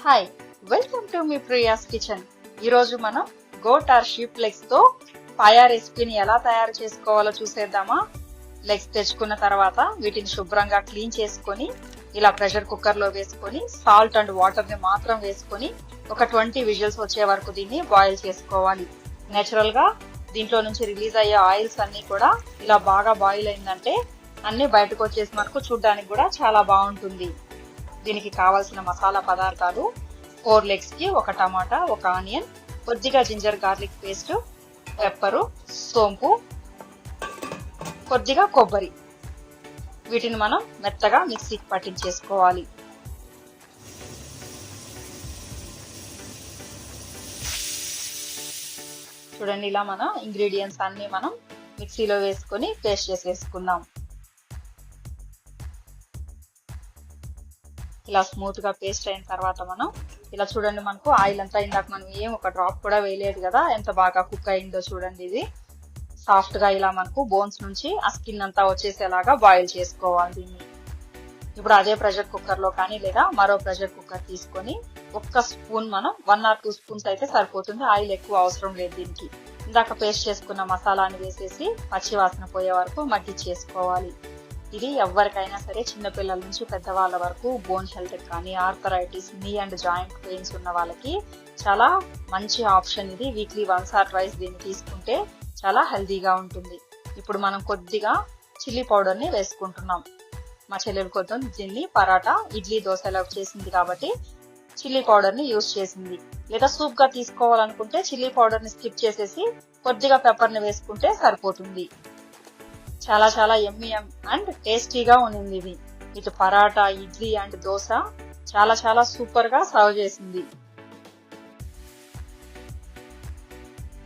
Hi, welcome to me Priya's kitchen. ఈరోజు మనం goat are sheep legs తో పాయా రెసిపీని ఎలా తయారు చేసుకోవాలో చూసేద్దామా. లెగ్స్ తెచ్చుకున్న తర్వాత వీటిని శుభ్రంగా క్లీన్ చేసుకొని ఇలా ప్రెషర్ కుక్కర్ లో వేసుకొని సాల్ట్ అండ్ వాటర్ ని మాత్రం వేసుకొని ఒక 20 విజిల్స్ వచ్చే వరకు దీన్ని బాయిల్ చేసుకోవాలి. నేచురల్ గా దీంట్లో నుంచి రిలీజ్ అయ్యే ఆయిల్స్ అన్ని కూడా ఇలా బాగా బాయిల్ అయిందంటే అన్ని బయటకు వచ్చేసి మనకు చూడడానికి కూడా చాలా బాగుంటుంది. దీనికి కావాల్సిన మసాలా పదార్థాలు 4 లెగ్స్ కి ఒక టమాటా, ఒక ఆనియన్, కొద్దిగా జింజర్ గార్లిక్ పేస్ట్, పెప్పరు, సోంపు, కొద్దిగా కొబ్బరి. వీటిని మనం మెత్తగా మిక్సీకి పట్టించేసుకోవాలి. చూడండి, ఇలా మన ఇంగ్రీడియంట్స్ అన్ని మనం మిక్సీలో వేసుకొని పేస్ట్ చేసేసుకుందాం. ఇలా స్మూత్ గా పేస్ట్ అయిన తర్వాత మనం ఇలా చూడండి, మనకు ఆయిల్ అంతా ఇందాక మనం ఏం ఒక డ్రాప్ కూడా వేయలేదు కదా, ఎంత బాగా కుక్ అయిందో చూడండి. ఇది సాఫ్ట్ గా ఇలా మనకు బోన్స్ నుంచి ఆ స్కిన్ అంతా వచ్చేసేలాగా బాయిల్ చేసుకోవాలి దీన్ని. ఇప్పుడు అదే ప్రెషర్ కుక్కర్ లో కానీ లేదా మరో ప్రెషర్ కుక్కర్ తీసుకొని ఒక్క స్పూన్ మనం 1 or 2 స్పూన్స్ అయితే సరిపోతుంది. ఆయిల్ ఎక్కువ అవసరం లేదు దీనికి. ఇందాక పేస్ట్ చేసుకున్న మసాలాని వేసేసి పచ్చి వాసన పోయే వరకు మగ్గిచ్చేసుకోవాలి. ఇది ఎవరికైనా సరే, చిన్నపిల్లల నుంచి పెద్దవాళ్ళ వరకు బోన్ హెల్త్ కానీ ఆర్థరైటిస్, నీ అండ్ జాయింట్ పెయిన్స్ ఉన్న వాళ్ళకి చాలా మంచి ఆప్షన్ ఇది. వీక్లీ 1 or 2 దీన్ని తీసుకుంటే చాలా హెల్తీగా ఉంటుంది. ఇప్పుడు మనం కొద్దిగా చిల్లీ పౌడర్ ని వేసుకుంటున్నాం. మా చెల్లెలు కొద్దిగా దీన్ని పరాటా, ఇడ్లీ, దోశలో చేసింది కాబట్టి చిల్లీ పౌడర్ ని యూజ్ చేసింది. లేదా సూప్ గా తీసుకోవాలనుకుంటే చిల్లీ పౌడర్ ని స్కిప్ చేసేసి కొద్దిగా పెప్పర్ ని వేసుకుంటే సరిపోతుంది. చాలా చాలా యమ్మీ అండ్ టేస్టీగా ఉంది ఇది. ఇటు పరాటా, ఇడ్లీ అండ్ దోశ చాలా చాలా సూపర్ గా సర్వ్ చేసింది.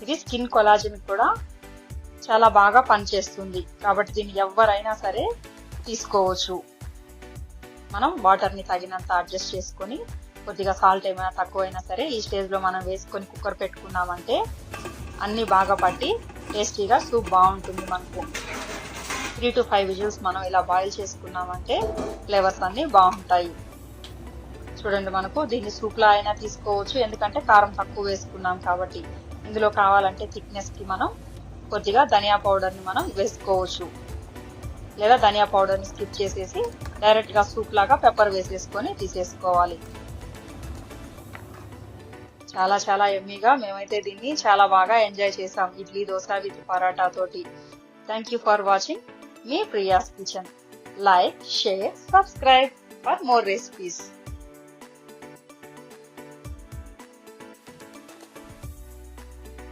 ఇది స్కిన్ కొలాజన్ కూడా చాలా బాగా పనిచేస్తుంది కాబట్టి దీన్ని ఎవరైనా సరే తీసుకోవచ్చు. మనం వాటర్ ని తగినంత అడ్జస్ట్ చేసుకొని కొద్దిగా సాల్ట్ ఏమైనా తక్కువైనా సరే ఈ స్టేజ్ లో మనం వేసుకొని కుక్కర్ పెట్టుకున్నామంటే అన్ని బాగా పట్టి టేస్టీగా సూప్ బాగుంటుంది. మనకు 3 to 5 విజిల్స్ మనం ఇలా బాయిల్ చేసుకున్నామంటే ఫ్లేవర్స్ అన్ని బాగుంటాయి. చూడండి, మనకు దీన్ని సూప్ లా అయినా తీసుకోవచ్చు, ఎందుకంటే కారం తక్కువ వేసుకున్నాం కాబట్టి. ఇందులో కావాలంటే థిక్నెస్ కి మనం కొద్దిగా ధనియా పౌడర్ ని మనం వేసుకోవచ్చు, లేదా ధనియా పౌడర్ ని స్కిప్ చేసేసి డైరెక్ట్ గా సూప్ లాగా పెప్పర్ వేసేసుకొని తీసేసుకోవాలి. చాలా చాలా యమ్మీగా మేమైతే దీన్ని చాలా బాగా ఎంజాయ్ చేసాం ఇడ్లీ, దోశ విత్ పరాటా తోటి. Thank you for watching Me Priya's Kitchen. Like, share, subscribe for more recipes.